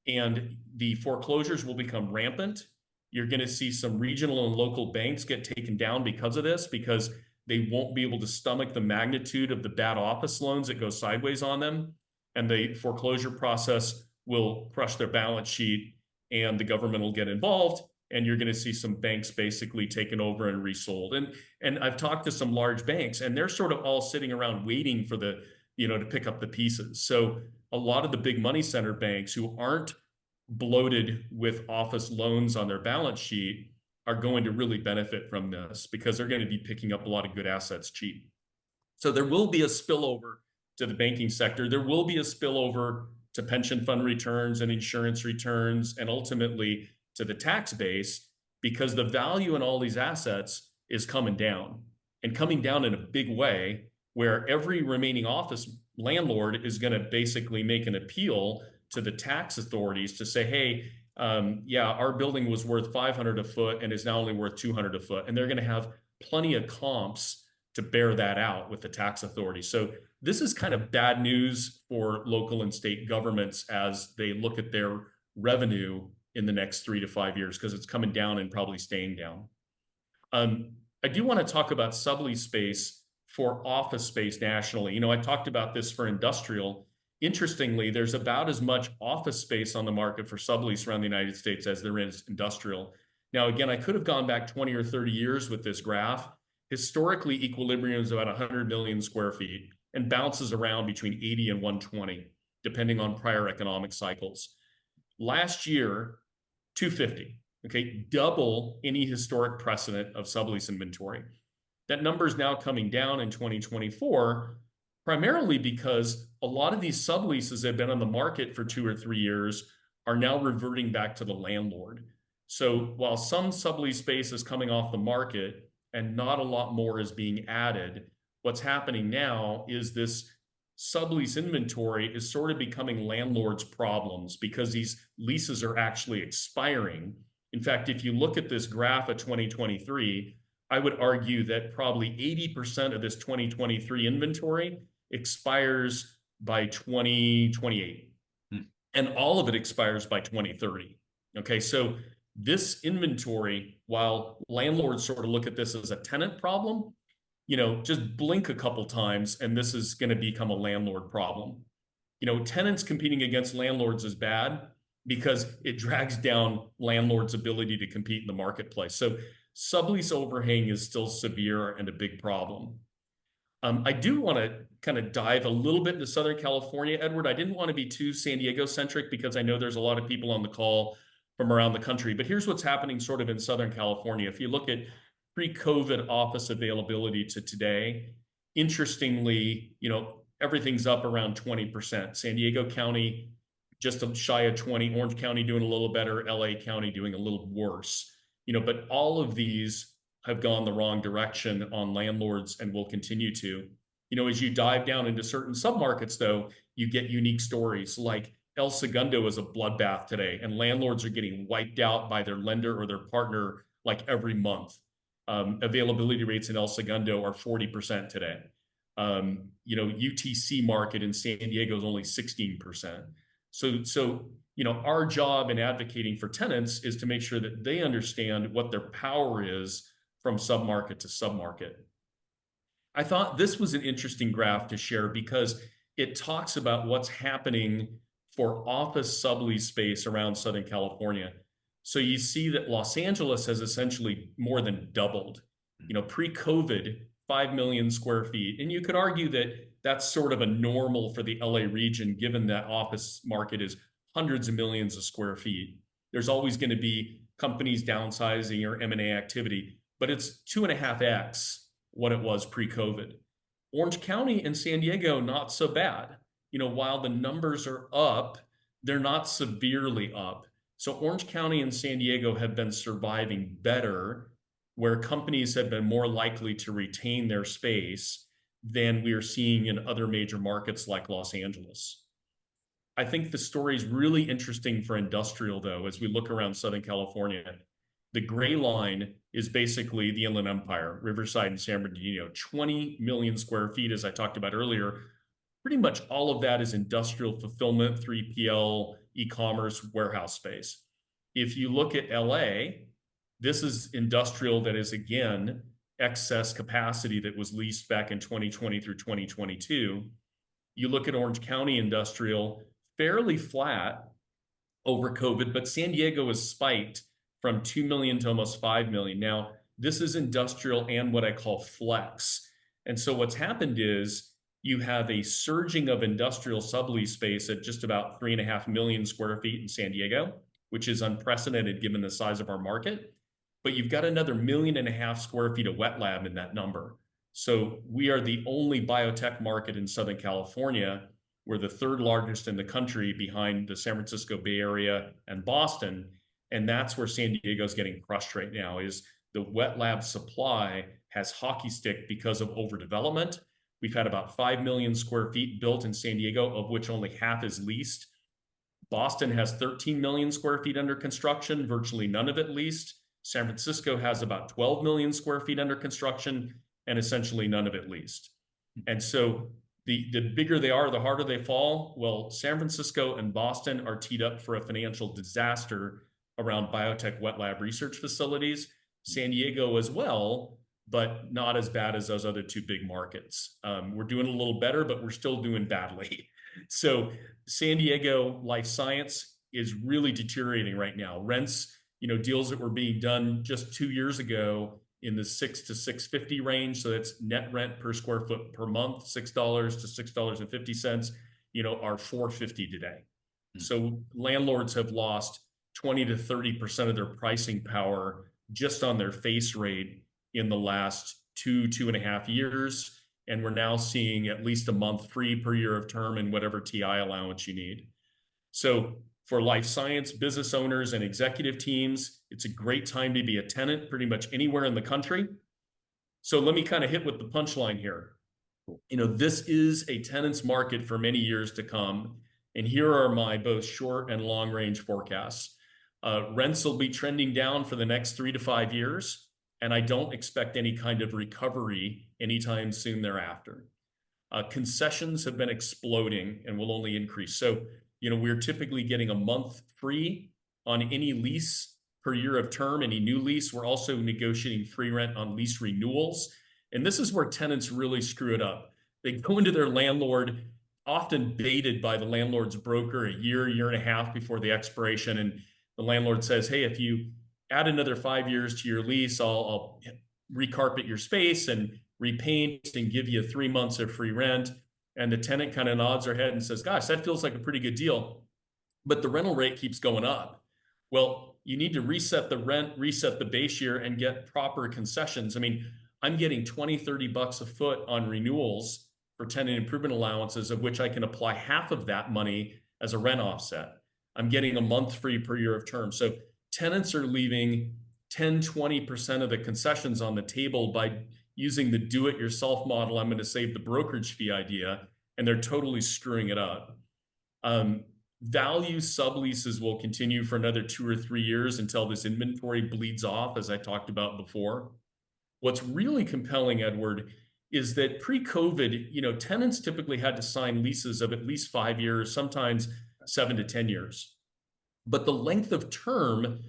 And the foreclosures will become rampant. You're going to see some regional and local banks get taken down because of this, because they won't be able to stomach the magnitude of the bad office loans that go sideways on them. And the foreclosure process will crush their balance sheet, and the government will get involved. And you're going to see some banks basically taken over and resold. And I've talked to some large banks, and they're sort of all sitting around waiting for to pick up the pieces. So a lot of the big money center banks who aren't bloated with office loans on their balance sheet are going to really benefit from this, because they're going to be picking up a lot of good assets cheap. So there will be a spillover to the banking sector. There will be a spillover to pension fund returns and insurance returns, and ultimately to the tax base, because the value in all these assets is coming down, and coming down in a big way, where every remaining office landlord is going to basically make an appeal to the tax authorities to say, hey, yeah, our building was worth 500 a foot and is now only worth 200 a foot. And they're going to have plenty of comps to bear that out with the tax authority. So this is kind of bad news for local and state governments as they look at their revenue in the next 3 to 5 years, because it's coming down and probably staying down. I do want to talk about sublease space for office space nationally. I talked about this for industrial. Interestingly, there's about as much office space on the market for sublease around the United States as there is industrial. Now, again, I could have gone back 20 or 30 years with this graph. Historically, equilibrium is about 100 million square feet and bounces around between 80 and 120, depending on prior economic cycles. Last year, 250. Okay, double any historic precedent of sublease inventory. That number is now coming down in 2024, primarily because a lot of these subleases that have been on the market for 2 or 3 years are now reverting back to the landlord. So while some sublease space is coming off the market and not a lot more is being added, what's happening now is this sublease inventory is sort of becoming landlords' problems because these leases are actually expiring. In fact, if you look at this graph of 2023, I would argue that probably 80% of this 2023 inventory expires by 2028. And all of it expires by 2030. Okay, so this inventory, while landlords sort of look at this as a tenant problem, just blink a couple times and this is going to become a landlord problem. Tenants competing against landlords is bad because it drags down landlords' ability to compete in the marketplace. So sublease overhang is still severe and a big problem. I do want to kind of dive a little bit into Southern California, Edward. I didn't want to be too San Diego centric because I know there's a lot of people on the call from around the country, but here's what's happening sort of in Southern California. If you look at pre-COVID office availability to today, interestingly, everything's up around 20%. San Diego County just shy of 20, Orange County doing a little better, LA County doing a little worse. But all of these have gone the wrong direction on landlords and will continue to. As you dive down into certain submarkets, though, you get unique stories like El Segundo is a bloodbath today, and landlords are getting wiped out by their lender or their partner like every month. Availability rates in El Segundo are 40% today. UTC market in San Diego is only 16%. So our job in advocating for tenants is to make sure that they understand what their power is from submarket to submarket. I thought this was an interesting graph to share because it talks about what's happening for office sublease space around Southern California. So you see that Los Angeles has essentially more than doubled. Pre-COVID, 5 million square feet. And you could argue that that's sort of a normal for the LA region, given that office market is hundreds of millions of square feet. There's always going to be companies downsizing or M&A activity, but it's 2.5x what it was pre-COVID. Orange County and San Diego, not so bad. While the numbers are up, they're not severely up. So Orange County and San Diego have been surviving better, where companies have been more likely to retain their space than we are seeing in other major markets like Los Angeles. I think the story is really interesting for industrial, though, as we look around Southern California. The gray line is basically the Inland Empire, Riverside and San Bernardino, 20 million square feet, as I talked about earlier. Pretty much all of that is industrial fulfillment, 3PL, e-commerce, warehouse space. If you look at LA, this is industrial that is, again, excess capacity that was leased back in 2020 through 2022. You look at Orange County industrial, fairly flat over COVID, but San Diego has spiked from 2 million to almost 5 million. Now, this is industrial and what I call flex. And so what's happened is you have a surging of industrial sublease space at just about 3.5 million square feet in San Diego, which is unprecedented given the size of our market. But you've got another 1.5 million square feet of wet lab in that number. So we are the only biotech market in Southern California. We're the third largest in the country behind the San Francisco Bay Area and Boston. And that's where San Diego is getting crushed right now, is the wet lab supply has hockey stick because of overdevelopment. We've had about 5 million square feet built in San Diego, of which only half is leased. Boston has 13 million square feet under construction, virtually none of it leased. San Francisco has about 12 million square feet under construction and essentially none of it leased. And so the bigger they are, the harder they fall. Well, San Francisco and Boston are teed up for a financial disaster around biotech wet lab research facilities. San Diego as well, but not as bad as those other two big markets. We're doing a little better, but we're still doing badly. So San Diego life science is really deteriorating right now. Rents, deals that were being done just 2 years ago in the $6 to $6.50 range. So that's net rent per square foot per month, $6 to $6.50, are $4.50 today. So landlords have lost 20 to 30% of their pricing power just on their face rate in the last 2.5 years. And we're now seeing at least a month free per year of term and whatever TI allowance you need. So for life science business owners and executive teams, it's a great time to be a tenant pretty much anywhere in the country. So let me kind of hit with the punchline here. This is a tenant's market for many years to come. And here are my both short and long range forecasts. Rents will be trending down for the next 3 to 5 years. And I don't expect any kind of recovery anytime soon thereafter. Concessions have been exploding and will only increase. So, we're typically getting a month free on any lease per year of term, any new lease. We're also negotiating free rent on lease renewals. And this is where tenants really screw it up. They go into their landlord, often baited by the landlord's broker a year and a half before the expiration. And the landlord says, hey, if you add another 5 years to your lease, I'll recarpet your space and repaint and give you 3 months of free rent. And the tenant kind of nods their head and says, gosh, that feels like a pretty good deal. But the rental rate keeps going up. Well, you need to reset the rent, reset the base year, and get proper concessions. I mean, I'm getting 20, 30 bucks a foot on renewals for tenant improvement allowances, of which I can apply half of that money as a rent offset. I'm getting a month free per year of term. So tenants are leaving 10, 20% of the concessions on the table by using the do-it-yourself model. I'm going to save the brokerage fee idea, and they're totally screwing it up. Value subleases will continue for another 2 or 3 years until this inventory bleeds off, as I talked about before. What's really compelling, Edward, is that pre-COVID, tenants typically had to sign leases of at least 5 years, sometimes 7 to 10 years. But the length of term,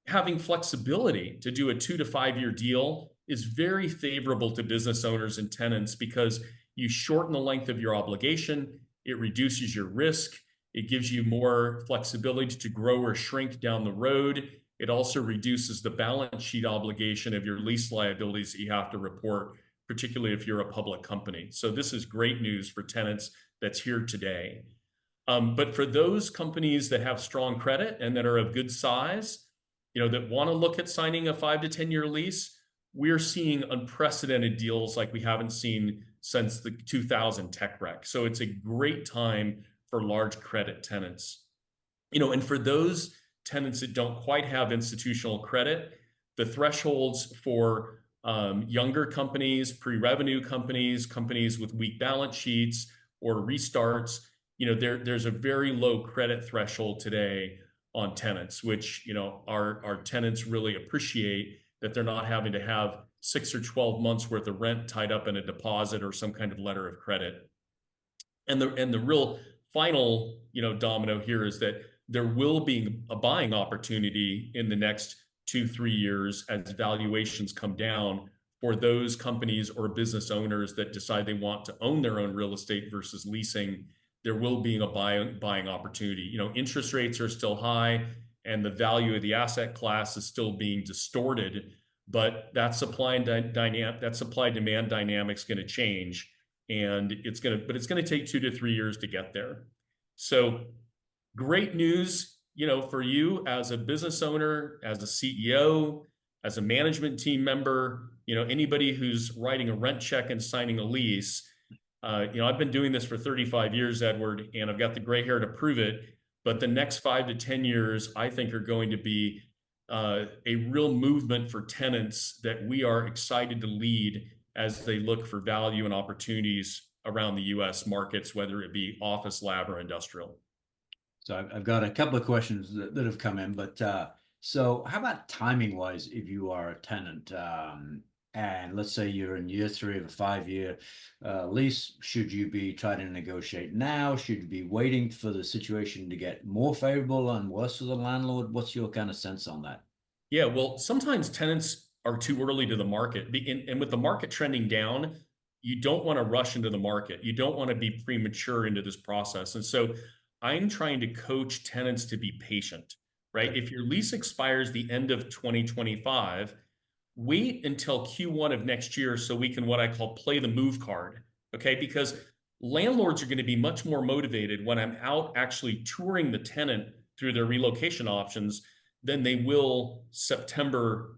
having flexibility to do a 2 to 5 year deal, is very favorable to business owners and tenants because you shorten the length of your obligation, it reduces your risk, it gives you more flexibility to grow or shrink down the road. It also reduces the balance sheet obligation of your lease liabilities that you have to report, particularly if you're a public company. So this is great news for tenants that's here today. But for those companies that have strong credit and that are of good size, that want to look at signing a 5 to 10 year lease, we're seeing unprecedented deals like we haven't seen since the 2000 tech wreck. So it's a great time for large credit tenants. And for those tenants that don't quite have institutional credit, the thresholds for younger companies, pre-revenue companies, companies with weak balance sheets or restarts, there's a very low credit threshold today on tenants, which our tenants really appreciate, that they're not having to have 6 or 12 months worth of rent tied up in a deposit or some kind of letter of credit. And the real final domino here is that there will be a buying opportunity in the next 2-3 years as valuations come down for those companies or business owners that decide they want to own their own real estate versus leasing. There will be a buying opportunity. Interest rates are still high and the value of the asset class is still being distorted, but that supply demand dynamic is going to change, and it's going to take 2 to 3 years to get there. So great news, for you as a business owner, as a CEO, as a management team member, anybody who's writing a rent check and signing a lease. I've been doing this for 35 years, Edward, and I've got the gray hair to prove it. But the next 5 to 10 years, I think, are going to be a real movement for tenants that we are excited to lead as they look for value and opportunities around the U.S. markets, whether it be office, lab, or industrial. So I've got a couple of questions that have come in, but so how about timing wise, if you are a tenant, and let's say you're in year three of a 5 year lease, should you be trying to negotiate now? Should you be waiting for the situation to get more favorable and worse for the landlord? What's your kind of sense on that? Yeah, well, sometimes tenants are too early to the market. And with the market trending down, you don't want to rush into the market. You don't want to be premature into this process. And so I'm trying to coach tenants to be patient, right? Okay. If your lease expires the end of 2025, wait until Q1 of next year so we can what I call play the move card. Okay. Because landlords are going to be much more motivated when I'm out actually touring the tenant through their relocation options than they will September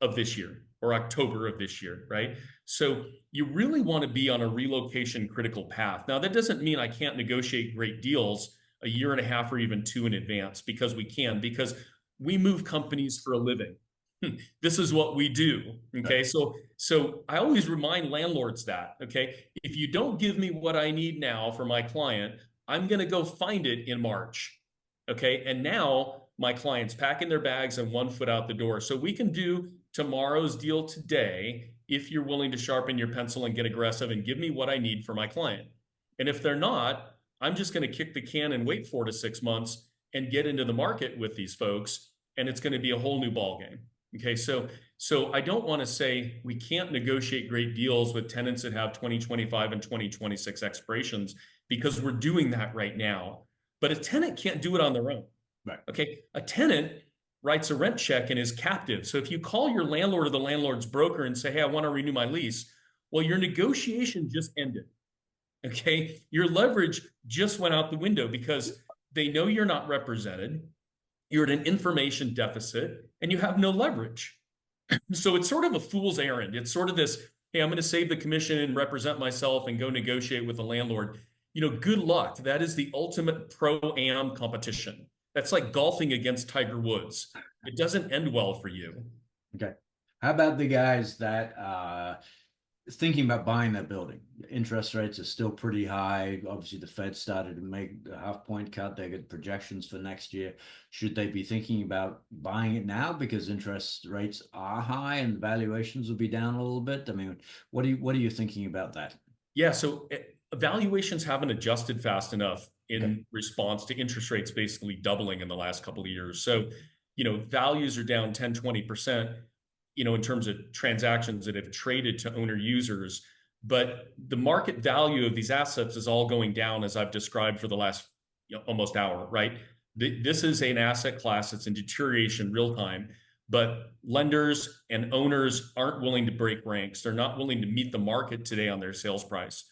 of this year or October of this year, right? So you really want to be on a relocation critical path. Now, that doesn't mean I can't negotiate great deals a year and a half or even two in advance because we can, because we move companies for a living. This is what we do. Right. Okay. So I always remind landlords that, okay, if you don't give me what I need now for my client, I'm going to go find it in March. Okay. And now my client's packing their bags and 1 foot out the door. So we can do tomorrow's deal today if you're willing to sharpen your pencil and get aggressive and give me what I need for my client. And if they're not, I'm just going to kick the can and wait 4 to 6 months and get into the market with these folks. And it's going to be a whole new ballgame. Okay, so I don't want to say we can't negotiate great deals with tenants that have 2025 and 2026 expirations because we're doing that right now. But a tenant can't do it on their own. Right. Okay, a tenant writes a rent check and is captive. So if you call your landlord or the landlord's broker and say, "Hey, I want to renew my lease," well, your negotiation just ended. Okay, your leverage just went out the window because they know you're not represented, you're at an information deficit, and you have no leverage. So it's sort of a fool's errand. It's sort of this, hey, I'm going to save the commission and represent myself and go negotiate with the landlord. Good luck. That is the ultimate pro-am competition. That's like golfing against Tiger Woods. It doesn't end well for you. Okay. How about the guys that thinking about buying that building? Interest rates are still pretty high. Obviously, the Fed started to make a half point cut. They get projections for next year. Should they be thinking about buying it now because interest rates are high and valuations will be down a little bit? I mean, what are you thinking about that? Yeah, so valuations haven't adjusted fast enough Okay. in response to interest rates basically doubling in the last couple of years. So, values are down 10, 20%, in terms of transactions that have traded to owner users. But the market value of these assets is all going down, as I've described for the last almost hour, right? This is an asset class that's in deterioration real time, but lenders and owners aren't willing to break ranks. They're not willing to meet the market today on their sales price.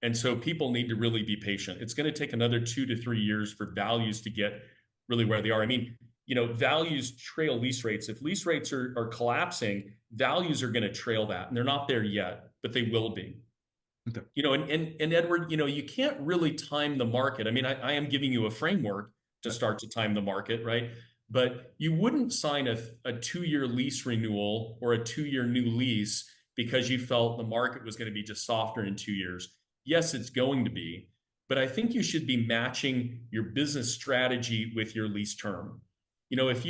And so people need to really be patient. It's going to take another 2 to 3 years for values to get really where they are. I mean, values trail lease rates. If lease rates are collapsing, values are going to trail that. And they're not there yet, but they will be. Okay. And Edward, you can't really time the market. I mean, I am giving you a framework to start to time the market, right? But you wouldn't sign a 2 year lease renewal or a 2 year new lease because you felt the market was going to be just softer in 2 years. Yes, it's going to be, but I think you should be matching your business strategy with your lease term. If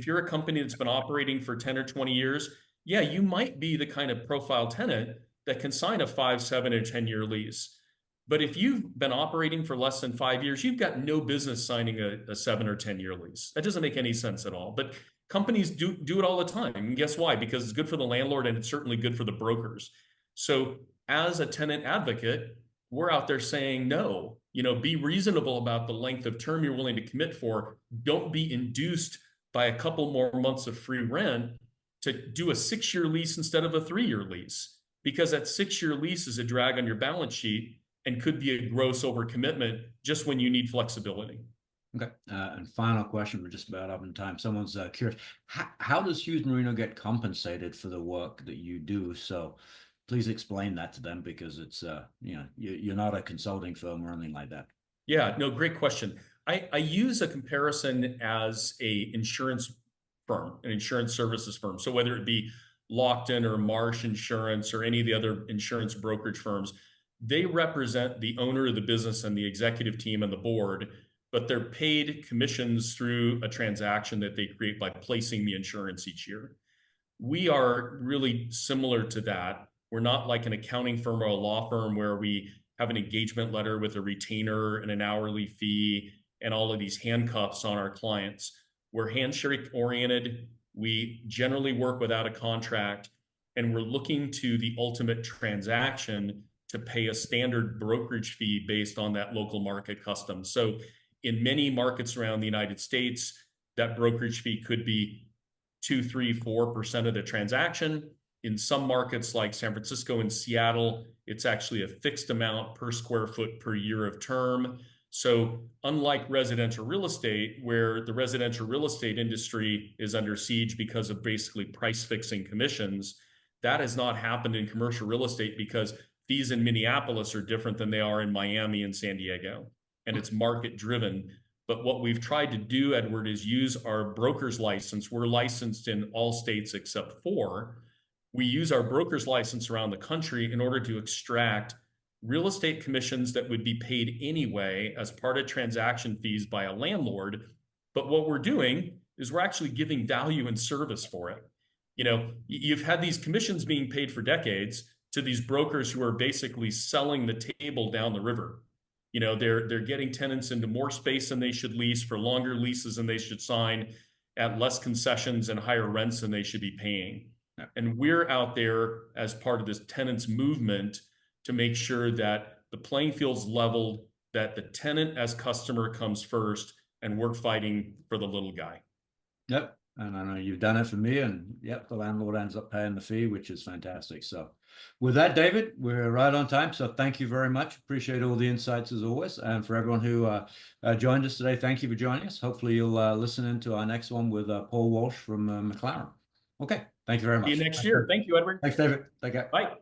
you're a company that's been operating for 10 or 20 years, yeah, you might be the kind of profile tenant that can sign a 5, 7, or 10-year lease. But if you've been operating for less than 5 years, you've got no business signing a 7 or 10-year lease. That doesn't make any sense at all. But companies do it all the time. And guess why? Because it's good for the landlord and it's certainly good for the brokers. So as a tenant advocate, we're out there saying, no, be reasonable about the length of term you're willing to commit for. Don't be induced by a couple more months of free rent to do a 6-year lease instead of a 3-year lease, because that 6-year lease is a drag on your balance sheet and could be a gross overcommitment just when you need flexibility. Okay. And final question, we're just about up in time. Someone's curious, how does Hughes Marino get compensated for the work that you do? So please explain that to them because it's, you're not a consulting firm or anything like that. Yeah, no, great question. I use a comparison as a insurance firm, an insurance services firm. So whether it be Lockton or Marsh Insurance or any of the other insurance brokerage firms, they represent the owner of the business and the executive team and the board but they're paid commissions through a transaction that they create by placing the insurance each year. We are really similar to that. We're not like an accounting firm or a law firm where we have an engagement letter with a retainer and an hourly fee and all of these handcuffs on our clients. We're handshake oriented. We generally work without a contract, and we're looking to the ultimate transaction to pay a standard brokerage fee based on that local market custom. So in many markets around the United States, that brokerage fee could be 2, 3, 4% of the transaction. In some markets like San Francisco and Seattle, it's actually a fixed amount per square foot per year of term. So unlike residential real estate, where the residential real estate industry is under siege because of basically price fixing commissions, that has not happened in commercial real estate because fees in Minneapolis are different than they are in Miami and San Diego, and it's market driven. But what we've tried to do, Edward, is use our broker's license. We're licensed in all states except 4. We use our broker's license around the country in order to extract real estate commissions that would be paid anyway as part of transaction fees by a landlord. But what we're doing is we're actually giving value and service for it. You know, you've had these commissions being paid for decades to these brokers who are basically selling the table down the river. You know, they're getting tenants into more space than they should lease for longer leases than they should sign at less concessions and higher rents than they should be paying. Yeah. And we're out there as part of this tenants movement to make sure that the playing field's leveled, that the tenant as customer comes first, and we're fighting for the little guy. Yep. And I know you've done it for me, and yep, the landlord ends up paying the fee, which is fantastic. So with that, David, we're right on time. So thank you very much. Appreciate all the insights as always. And for everyone who joined us today, thank you for joining us. Hopefully you'll listen into our next one with Paul Walsh from McLaren. Okay. Thank you very See you much. next year. Thank you, Edward. Thanks, David. Take care. Bye.